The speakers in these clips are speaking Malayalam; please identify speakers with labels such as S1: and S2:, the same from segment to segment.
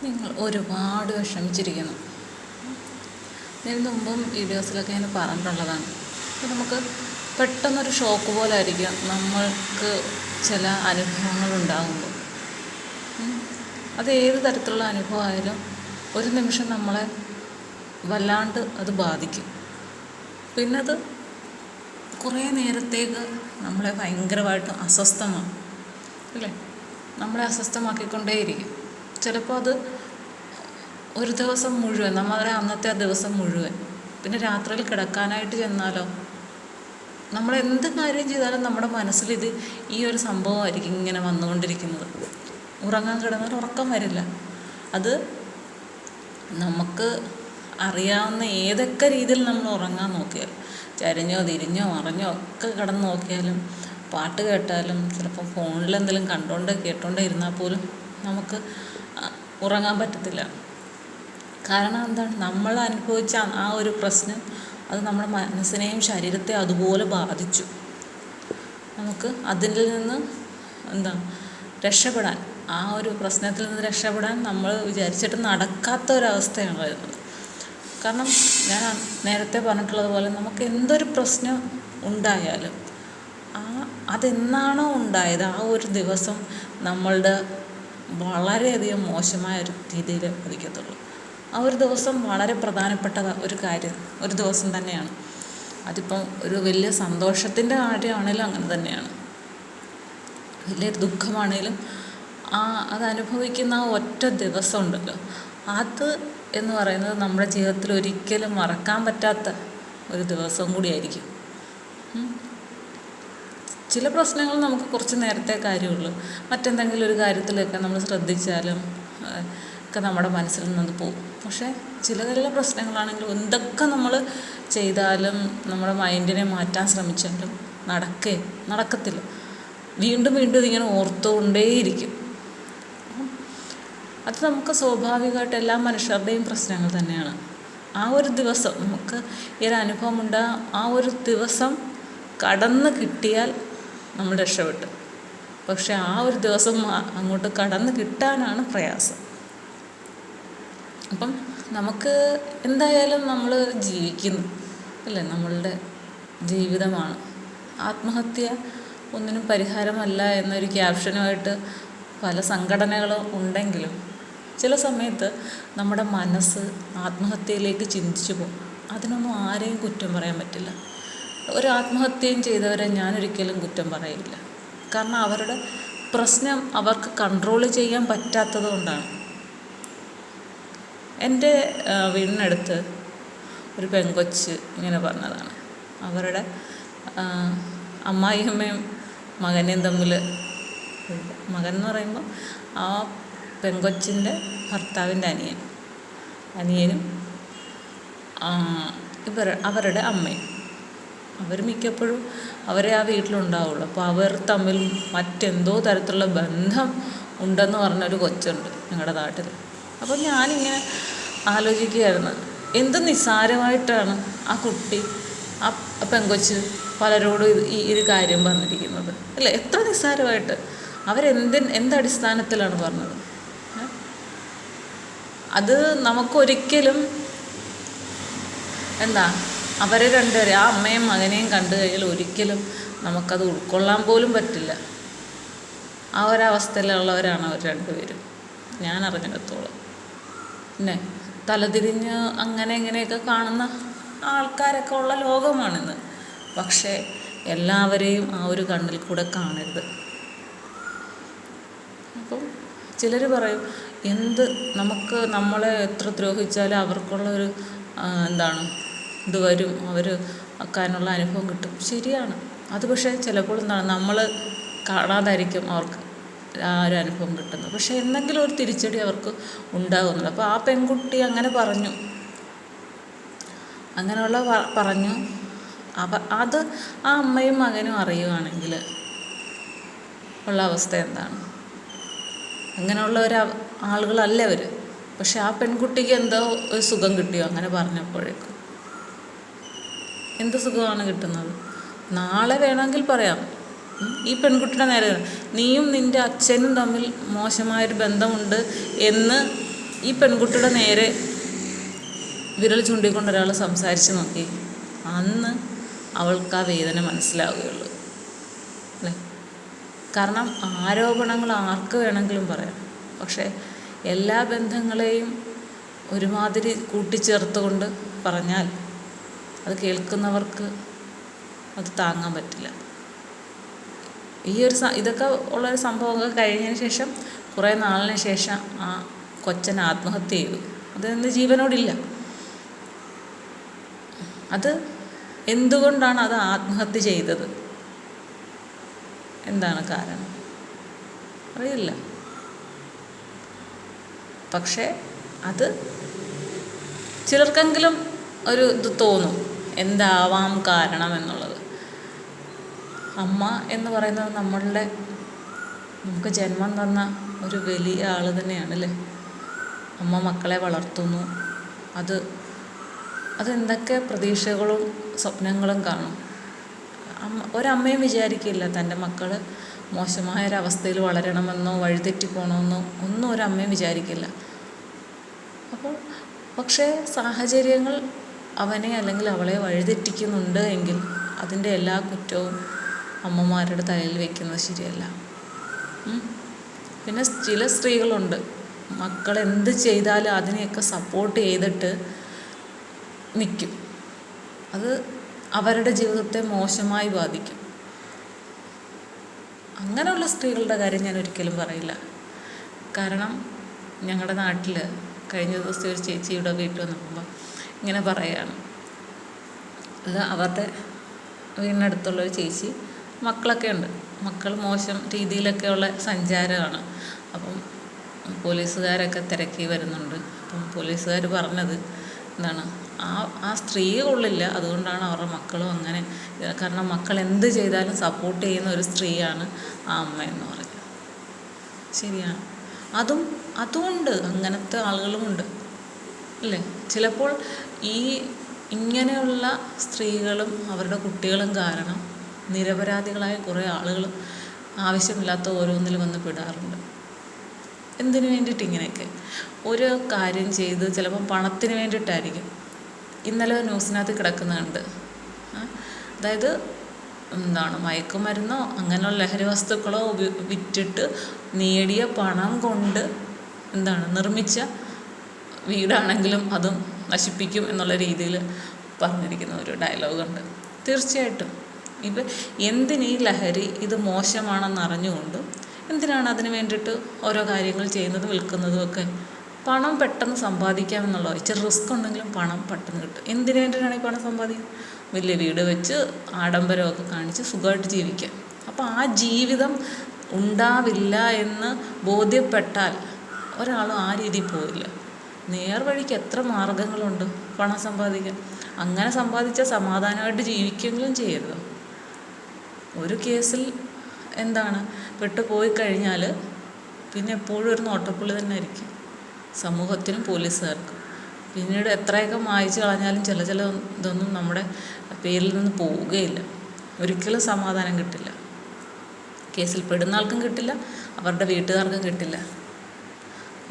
S1: നിങ്ങൾ ഒരുപാട് വിഷമിച്ചിരിക്കുന്നു. ഇതിന് മുമ്പും വീഡിയോസിലൊക്കെ ഞാൻ പറഞ്ഞിട്ടുള്ളതാണ്. അപ്പോൾ നമുക്ക് പെട്ടെന്നൊരു ഷോക്ക് പോലെ ആയിരിക്കും നമ്മൾക്ക് ചില അനുഭവങ്ങളുണ്ടാകുമ്പോൾ. അത് ഏത് തരത്തിലുള്ള അനുഭവമായാലും ഒരു നിമിഷം നമ്മളെ വല്ലാണ്ട് അത് ബാധിക്കും. പിന്നെ അത് കുറേ നേരത്തേക്ക് നമ്മളെ ഭയങ്കരമായിട്ട് അസ്വസ്ഥമാകും, അല്ലേ? നമ്മളെ അസ്വസ്ഥമാക്കിക്കൊണ്ടേയിരിക്കും. ചിലപ്പോൾ അത് ഒരു ദിവസം മുഴുവൻ, നമ്മുടെ അന്നത്തെ ആ ദിവസം മുഴുവൻ. പിന്നെ രാത്രിയിൽ കിടക്കാനായിട്ട് ചെന്നാലോ, നമ്മൾ എന്ത് കാര്യം ചെയ്താലും നമ്മുടെ മനസ്സിലിത് ഈ ഒരു സംഭവമായിരിക്കും ഇങ്ങനെ വന്നുകൊണ്ടിരിക്കുന്നത്. ഉറങ്ങാൻ കിടന്നാൽ ഉറക്കം വരില്ല. അത് നമുക്ക് അറിയാവുന്ന ഏതൊക്കെ രീതിയിൽ നമ്മൾ ഉറങ്ങാൻ നോക്കിയാലും, ചരിഞ്ഞോ തിരിഞ്ഞോ മറിഞ്ഞോ ഒക്കെ കിടന്ന് നോക്കിയാലും, പാട്ട് കേട്ടാലും, ചിലപ്പോൾ ഫോണിൽ എന്തെങ്കിലും കേട്ടോണ്ടേ ഇരുന്നാൽ പോലും നമുക്ക് ഉറങ്ങാൻ പറ്റത്തില്ല. കാരണം എന്താണ്? നമ്മൾ അനുഭവിച്ച ആ ഒരു പ്രശ്നം അത് നമ്മുടെ മനസ്സിനെയും ശരീരത്തെ അതുപോലെ ബാധിച്ചു. നമുക്ക് അതിൽ നിന്ന് രക്ഷപ്പെടാൻ, ആ ഒരു പ്രശ്നത്തിൽ നിന്ന് രക്ഷപ്പെടാൻ നമ്മൾ വിചാരിച്ചിട്ട് നടക്കാത്ത ഒരവസ്ഥയാണ് വരുന്നത്. കാരണം ഞാൻ നേരത്തെ പറഞ്ഞിട്ടുള്ളതുപോലെ നമുക്ക് എന്തൊരു പ്രശ്നം ഉണ്ടായാലും അതെന്നാണോ ഉണ്ടായത് ആ ഒരു ദിവസം നമ്മളുടെ വളരെയധികം മോശമായ ഒരു രീതിയിൽ ബാധിക്കത്തുള്ളൂ. ആ ഒരു ദിവസം വളരെ പ്രധാനപ്പെട്ട ഒരു ദിവസം തന്നെയാണ്. അതിപ്പം ഒരു വലിയ സന്തോഷത്തിൻ്റെ കാര്യമാണെങ്കിലും അങ്ങനെ തന്നെയാണ്, വലിയൊരു ദുഃഖമാണെങ്കിലും അത് അനുഭവിക്കുന്ന ആ ഒറ്റ ദിവസം ഉണ്ടല്ലോ, അത് എന്ന് പറയുന്നത് നമ്മുടെ ജീവിതത്തിൽ ഒരിക്കലും മറക്കാൻ പറ്റാത്ത ഒരു ദിവസം കൂടിയായിരിക്കും. ചില പ്രശ്നങ്ങൾ നമുക്ക് കുറച്ച് നേരത്തെ കാര്യമുള്ളൂ. മറ്റെന്തെങ്കിലും ഒരു കാര്യത്തിലൊക്കെ നമ്മൾ ശ്രദ്ധിച്ചാലും ഒക്കെ നമ്മുടെ മനസ്സിൽ നിന്ന് പോകും. പക്ഷേ ചില പ്രശ്നങ്ങളാണെങ്കിലും എന്തൊക്കെ നമ്മൾ ചെയ്താലും നമ്മുടെ മൈൻഡിനെ മാറ്റാൻ ശ്രമിച്ചാലും നടക്കത്തില്ല. വീണ്ടും ഇതിങ്ങനെ ഓർത്തുകൊണ്ടേയിരിക്കും. അത് നമുക്ക് സ്വാഭാവികമായിട്ട് എല്ലാ മനുഷ്യരുടെയും പ്രശ്നങ്ങൾ തന്നെയാണ്. ആ ഒരു ദിവസം നമുക്ക് ഈ ഒരു അനുഭവം ആ ഒരു ദിവസം കടന്ന് കിട്ടിയാൽ നമ്മൾ രക്ഷപ്പെട്ടു. പക്ഷെ ആ ഒരു ദിവസം അങ്ങോട്ട് കടന്ന് കിട്ടാനാണ് പ്രയാസം. അപ്പം നമുക്ക് എന്തായാലും നമ്മൾ ജീവിക്കുന്നു, അല്ലേ? നമ്മളുടെ ജീവിതമാണ്. ആത്മഹത്യ ഒന്നിനും പരിഹാരമല്ല എന്നൊരു ക്യാപ്ഷനുമായിട്ട് പല സംഘടനകളും ഉണ്ടെങ്കിലും ചില സമയത്ത് നമ്മുടെ മനസ്സ് ആത്മഹത്യയിലേക്ക് ചിന്തിച്ചു പോകും. അതിനൊന്നും ആരെയും കുറ്റം പറയാൻ പറ്റില്ല. ഒരു ആത്മഹത്യയും ചെയ്തവരെ ഞാനൊരിക്കലും കുറ്റം പറയില്ല. കാരണം അവരുടെ പ്രശ്നം അവർക്ക് കൺട്രോൾ ചെയ്യാൻ പറ്റാത്തത് കൊണ്ടാണ്. എൻ്റെ വീടിനടുത്ത് ഒരു പെൺകൊച്ച് ഇങ്ങനെ പറഞ്ഞതാണ്. അവരുടെ അമ്മായിയമ്മയും മകനെയും തമ്മിൽ, മകൻ എന്ന് പറയുമ്പോൾ ആ പെൺകൊച്ചിൻ്റെ ഭർത്താവിൻ്റെ അനിയനും അവരുടെ അമ്മയും, അവർ മിക്കപ്പോഴും അവരെ ആ വീട്ടിലുണ്ടാവുള്ളൂ. അപ്പോൾ അവർ തമ്മിൽ മറ്റെന്തോ തരത്തിലുള്ള ബന്ധം ഉണ്ടെന്ന് പറഞ്ഞൊരു കൊച്ചുണ്ട് ഞങ്ങളുടെ നാട്ടിൽ. അപ്പോൾ ഞാനിങ്ങനെ ആലോചിക്കുകയായിരുന്നു, എന്ത് നിസ്സാരമായിട്ടാണ് ആ കുട്ടി, ആ പെങ്കൊച്ച് ഈ ഒരു കാര്യം പറഞ്ഞിരിക്കുന്നത്, അല്ലേ? എത്ര നിസ്സാരമായിട്ട് എന്തടിസ്ഥാനത്തിലാണ് പറഞ്ഞത്? അത് നമുക്കൊരിക്കലും അവരെ രണ്ടുപേരെ, ആ അമ്മയും മകനെയും കണ്ടു കഴിഞ്ഞാൽ ഒരിക്കലും നമുക്കത് ഉൾക്കൊള്ളാൻ പോലും പറ്റില്ല. ആ ഒരവസ്ഥയിലുള്ളവരാണ് അവർ രണ്ടുപേരും, ഞാൻ അറിഞ്ഞിടത്തോളം. പിന്നെ തലതിരിഞ്ഞ് ഇങ്ങനെയൊക്കെ കാണുന്ന ആൾക്കാരൊക്കെ ഉള്ള ലോകമാണിന്ന്. പക്ഷേ എല്ലാവരെയും ആ ഒരു കണ്ണിൽ കൂടെ കാണരുത്. അപ്പം ചിലർ പറയും, നമുക്ക് നമ്മളെ എത്ര ദ്രോഹിച്ചാലും അവർക്കുള്ളൊരു ഇത് വരും, അവർ ആക്കാനുള്ള അനുഭവം കിട്ടും. ശരിയാണ്. അത് പക്ഷേ ചിലപ്പോൾ നമ്മൾ കാണാതായിരിക്കും അവർക്ക് ആ ഒരു അനുഭവം കിട്ടുന്നത്. പക്ഷേ എന്തെങ്കിലും ഒരു തിരിച്ചടി അവർക്ക് ഉണ്ടാകുന്നുണ്ട്. അപ്പോൾ ആ പെൺകുട്ടി അങ്ങനെ പറഞ്ഞു, അത് ആ അമ്മയും മകനും അറിയുകയാണെങ്കിൽ ഉള്ള അവസ്ഥ എന്താണ്? അങ്ങനെയുള്ള ആളുകളല്ല അവർ. പക്ഷെ ആ പെൺകുട്ടിക്ക് എന്തോ ഒരു സുഖം കിട്ടിയോ അങ്ങനെ പറഞ്ഞപ്പോഴേക്കും? എന്ത് സുഖമാണ് കിട്ടുന്നത്? നാളെ വേണമെങ്കിൽ പറയാം, ഈ പെൺകുട്ടിയുടെ നേരെ നീയും നിൻ്റെ അച്ഛനും തമ്മിൽ മോശമായൊരു ബന്ധമുണ്ട് എന്ന് ഈ പെൺകുട്ടിയുടെ നേരെ വിരൽ ചൂണ്ടിക്കൊണ്ട് ഒരാൾ സംസാരിച്ച് നോക്കി, അന്ന് അവൾക്ക് ആ വേദന മനസ്സിലാവുകയുള്ളൂ അല്ലേ. കാരണം ആരോപണങ്ങൾ ആർക്ക് വേണമെങ്കിലും പറയാം, പക്ഷേ എല്ലാ ബന്ധങ്ങളെയും ഒരുമാതിരി കൂട്ടിച്ചേർത്തുകൊണ്ട് പറഞ്ഞാൽ അത് കേൾക്കുന്നവർക്ക് അത് താങ്ങാൻ പറ്റില്ല. ഇതൊക്കെ ഉള്ളൊരു സംഭവമൊക്കെ കഴിഞ്ഞതിന് ശേഷം കുറേ നാളിന് ശേഷം ആ കൊച്ചൻ ആത്മഹത്യ ചെയ്തു. അതൊന്ന് ജീവനോടില്ല. അത് എന്തുകൊണ്ടാണ് അത് ആത്മഹത്യ ചെയ്തത്? എന്താണ് കാരണം അറിയില്ല. പക്ഷേ അത് ചിലർക്കെങ്കിലും ഒരു ഇത് തോന്നും, എന്താവാം കാരണം എന്നുള്ളത്. അമ്മ എന്ന് പറയുന്നത് നമുക്ക് ജന്മം തന്ന ഒരു വലിയ ആൾ തന്നെയാണ് അല്ലേ. അമ്മ മക്കളെ വളർത്തുന്നു. അതെന്തൊക്കെ പ്രതീക്ഷകളും സ്വപ്നങ്ങളും കാണും. ഒരമ്മയും വിചാരിക്കില്ല തൻ്റെ മക്കൾ മോശമായൊരവസ്ഥയിൽ വളരണമെന്നോ വഴിതെറ്റിപ്പോണമെന്നോ ഒന്നും ഒരമ്മയും വിചാരിക്കില്ല. പക്ഷേ സാഹചര്യങ്ങൾ അവനെ അല്ലെങ്കിൽ അവളെ വഴിതെറ്റിക്കുന്നുണ്ട് എങ്കിൽ അതിൻ്റെ എല്ലാ കുറ്റവും അമ്മമാരുടെ തലയിൽ വയ്ക്കുന്നത് ശരിയല്ല. പിന്നെ ചില സ്ത്രീകളുണ്ട്, മക്കൾ എന്ത് ചെയ്താലും അതിനെയൊക്കെ സപ്പോർട്ട് ചെയ്തിട്ട് നിൽക്കും. അത് അവരുടെ ജീവിതത്തെ മോശമായി ബാധിക്കും. അങ്ങനെയുള്ള സ്ത്രീകളുടെ കാര്യം ഞാൻ ഒരിക്കലും പറയില്ല. കാരണം ഞങ്ങളുടെ നാട്ടിൽ കഴിഞ്ഞ ദിവസം ഒരു ചേച്ചിയുടെ വീട്ടിൽ വന്നപ്പോൾ ഇങ്ങനെ പറയുകയാണ്. അത് അവരുടെ വീടിനടുത്തുള്ളൊരു ചേച്ചി മക്കളൊക്കെ ഉണ്ട്. മക്കൾ മോശം രീതിയിലൊക്കെയുള്ള സഞ്ചാരമാണ്. അപ്പം പോലീസുകാരൊക്കെ തിരക്കി വരുന്നുണ്ട്. അപ്പം പോലീസുകാർ പറഞ്ഞത് എന്താണ്, ആ സ്ത്രീയെ കൊള്ളില്ല, അതുകൊണ്ടാണ് അവരുടെ മക്കളും അങ്ങനെ. കാരണം മക്കൾ എന്ത് ചെയ്താലും സപ്പോർട്ട് ചെയ്യുന്ന ഒരു സ്ത്രീയാണ് ആ അമ്മ എന്ന് പറഞ്ഞത്. ശരിയാണ്. അതുമുണ്ട്, അങ്ങനത്തെ ആളുകളുമുണ്ട് അല്ലേ. ചിലപ്പോൾ ഇങ്ങനെയുള്ള സ്ത്രീകളും അവരുടെ കുട്ടികളും കാരണം നിരപരാധികളായ കുറേ ആളുകൾ ആവശ്യമില്ലാത്ത ഓരോന്നിലും വന്ന് പെടാറുണ്ട്. എന്തിനു വേണ്ടിയിട്ട് ഇങ്ങനെയൊക്കെ ഒരു കാര്യം ചെയ്ത് ചിലപ്പം പണത്തിന് വേണ്ടിയിട്ടായിരിക്കും. ഇന്നലെ ന്യൂസിനകത്ത് കിടക്കുന്നുണ്ട്, അതായത് മയക്കുമരുന്നോ അങ്ങനെയുള്ള ലഹരി വസ്തുക്കളോ വിറ്റിട്ട് നേടിയ പണം കൊണ്ട് നിർമ്മിച്ച വീടാണെങ്കിലും അതും നശിപ്പിക്കും എന്നുള്ള രീതിയിൽ പറഞ്ഞിരിക്കുന്ന ഒരു ഡയലോഗുണ്ട്. തീർച്ചയായിട്ടും എന്തിനീ ലഹരി ഇത് മോശമാണെന്ന് അറിഞ്ഞുകൊണ്ട് എന്തിനാണ് അതിന് വേണ്ടിയിട്ട് ഓരോ കാര്യങ്ങൾ ചെയ്യുന്നതും വിൽക്കുന്നതും ഒക്കെ? പണം പെട്ടെന്ന് സമ്പാദിക്കാമെന്നുള്ളത്. ഇച്ചിരി റിസ്ക് ഉണ്ടെങ്കിലും പണം പെട്ടെന്ന് കിട്ടും. എന്തിനു വേണ്ടിയിട്ടാണ് ഈ പണം സമ്പാദിക്കുന്നത്? വലിയ വീട് വെച്ച് ആഡംബരമൊക്കെ കാണിച്ച് സുഖമായിട്ട് ജീവിക്കാം. അപ്പോൾ ആ ജീവിതം ഉണ്ടാവില്ല എന്ന് ബോധ്യപ്പെട്ടാൽ ഒരാളും ആ രീതിയിൽ പോവില്ല. നേർവഴിക്ക് എത്ര മാർഗങ്ങളുണ്ട് പണം സമ്പാദിക്കാൻ. അങ്ങനെ സമ്പാദിച്ചാൽ സമാധാനമായിട്ട് ജീവിക്കെങ്കിലും ചെയ്യരുതോ? ഒരു കേസിൽ പെട്ടു പോയി കഴിഞ്ഞാൽ പിന്നെ എപ്പോഴും ഒരു നോട്ടപ്പുള്ളി തന്നെ ആയിരിക്കും സമൂഹത്തിനും പോലീസുകാർക്കും. പിന്നീട് എത്രയൊക്കെ മായ്ച്ചു കളഞ്ഞാലും ചില ഇതൊന്നും നമ്മുടെ പേരിൽ നിന്ന് പോവുകയില്ല. ഒരിക്കലും സമാധാനം കിട്ടില്ല. കേസിൽ പെടുന്ന ആൾക്കും കിട്ടില്ല, അവരുടെ വീട്ടുകാർക്കും കിട്ടില്ല.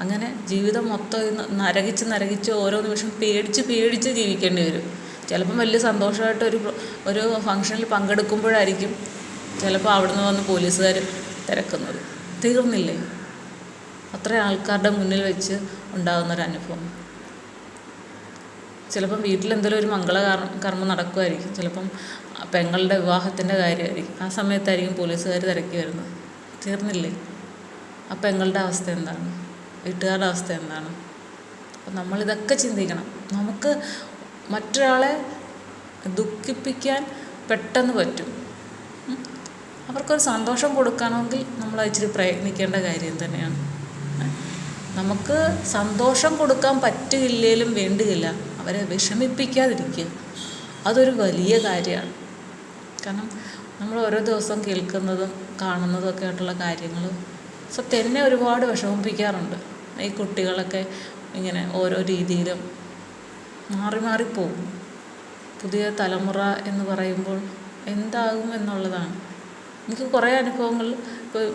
S1: അങ്ങനെ ജീവിതം മൊത്തം നരകിച്ച് ഓരോ നിമിഷം പേടിച്ച് ജീവിക്കേണ്ടി വരും. ചിലപ്പം വലിയ സന്തോഷമായിട്ട് ഒരു ഫംഗ്ഷനിൽ പങ്കെടുക്കുമ്പോഴായിരിക്കും ചിലപ്പോൾ അവിടുന്ന് വന്ന് പോലീസുകാർ തിരക്കുന്നത്. തീർന്നില്ലേ? അത്ര ആൾക്കാരുടെ മുന്നിൽ വെച്ച് ഉണ്ടാകുന്നൊരനുഭവം. ചിലപ്പം വീട്ടിലെന്തെങ്കിലും ഒരു കർമ്മം നടക്കുമായിരിക്കും. ചിലപ്പം പെങ്ങളുടെ വിവാഹത്തിൻ്റെ കാര്യമായിരിക്കും. ആ സമയത്തായിരിക്കും പോലീസുകാർ തിരക്കി വരുന്നത്. തീർന്നില്ലേ? ആ പെങ്ങളുടെ അവസ്ഥ എന്താണ്? വീട്ടുകാരുടെ അവസ്ഥ എന്താണ്? അപ്പം നമ്മളിതൊക്കെ ചിന്തിക്കണം. നമുക്ക് മറ്റൊരാളെ ദുഃഖിപ്പിക്കാൻ പെട്ടെന്ന് പറ്റും. അവർക്കൊരു സന്തോഷം കൊടുക്കണമെങ്കിൽ നമ്മൾ ഇച്ചിരി പ്രയത്നിക്കേണ്ട കാര്യം തന്നെയാണ്. നമുക്ക് സന്തോഷം കൊടുക്കാൻ പറ്റില്ലെങ്കിലും വേണ്ടിയില്ല, അവരെ വിഷമിപ്പിക്കാതിരിക്കുക. അതൊരു വലിയ കാര്യമാണ്. കാരണം നമ്മൾ ഓരോ ദിവസം കേൾക്കുന്നതും കാണുന്നതും ഒക്കെ ആയിട്ടുള്ള കാര്യങ്ങൾ സത്യം എന്നെ ഒരുപാട് വിഷമിപ്പിക്കാറുണ്ട്. ഈ കുട്ടികളൊക്കെ ഇങ്ങനെ ഓരോ രീതിയിലും മാറിപ്പോകും. പുതിയ തലമുറ എന്ന് പറയുമ്പോൾ എന്താകും എന്നുള്ളതാണ്. എനിക്ക് കുറേ അനുഭവങ്ങൾ ഇപ്പോൾ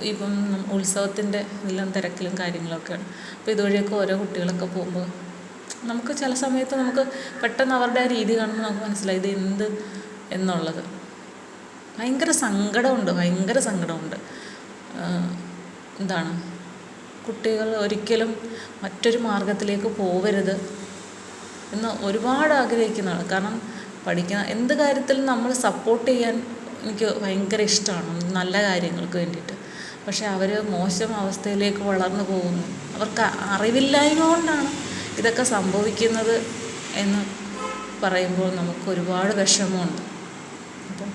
S1: ഇപ്പം ഉത്സവത്തിൻ്റെ എല്ലാം തിരക്കിലും കാര്യങ്ങളൊക്കെയാണ്. അപ്പോൾ ഇതുവഴിയൊക്കെ ഓരോ കുട്ടികളൊക്കെ പോകുമ്പോൾ നമുക്ക് ചില സമയത്ത് നമുക്ക് പെട്ടെന്ന് അവരുടെ ആ രീതി കാണുമ്പോൾ നമുക്ക് മനസ്സിലായി ഇത് എന്ത് എന്നുള്ളത്. ഭയങ്കര സങ്കടമുണ്ട്. എന്താണ്, കുട്ടികൾ ഒരിക്കലും മറ്റൊരു മാർഗത്തിലേക്ക് പോകരുത് എന്ന് ഒരുപാട് ആഗ്രഹിക്കുന്നതാണ്. കാരണം പഠിക്കുന്ന എന്ത് കാര്യത്തിലും നമ്മൾ സപ്പോർട്ട് ചെയ്യാൻ എനിക്ക് ഭയങ്കര ഇഷ്ടമാണ്, നല്ല കാര്യങ്ങൾക്ക് വേണ്ടിയിട്ട്. പക്ഷെ അവർ മോശം അവസ്ഥയിലേക്ക് വളർന്നു പോകുന്നു. അവർക്ക് അറിവില്ലായ്മ കൊണ്ടാണ് ഇതൊക്കെ സംഭവിക്കുന്നത് എന്ന് പറയുമ്പോൾ നമുക്ക് ഒരുപാട് വിഷമമുണ്ട്. അപ്പം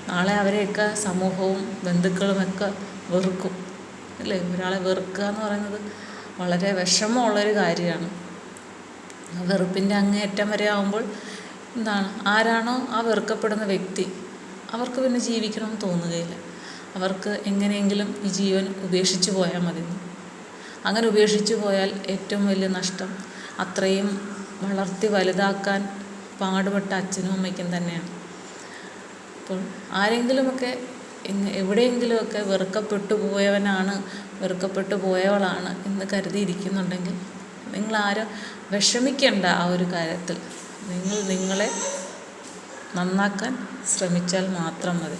S1: നാളെ അവരെയൊക്കെ സമൂഹവും ബന്ധുക്കളുമൊക്കെ വെറുക്കും അല്ലേ? ഒരാളെ വെറുക്കുക എന്ന് പറയുന്നത് വളരെ വിഷമമുള്ളൊരു കാര്യമാണ്. വെറുപ്പിൻ്റെ അങ്ങേയറ്റം വരെ ആകുമ്പോൾ എന്താണ്, ആരാണോ ആ വെറുക്കപ്പെടുന്ന വ്യക്തി അവർക്ക് പിന്നെ ജീവിക്കണമെന്ന് തോന്നുകയില്ല. അവർക്ക് എങ്ങനെയെങ്കിലും ഈ ജീവൻ ഉപേക്ഷിച്ച് പോയാൽ മതി. അങ്ങനെ ഉപേക്ഷിച്ച് പോയാൽ ഏറ്റവും വലിയ നഷ്ടം അത്രയും വളർത്തി വലുതാക്കാൻ പാടുപെട്ട അച്ഛനും അമ്മയ്ക്കും തന്നെയാണ്. അപ്പോൾ ആരെങ്കിലുമൊക്കെ എവിടെയെങ്കിലുമൊക്കെ വെറുക്കപ്പെട്ടു പോയവളാണ് എന്ന് കരുതിയിരിക്കുന്നുണ്ടെങ്കിൽ നിങ്ങളാരും വിഷമിക്കേണ്ട. ആ ഒരു കാര്യത്തിൽ നിങ്ങളെ നന്നാക്കാൻ ശ്രമിച്ചാൽ മാത്രം മതി.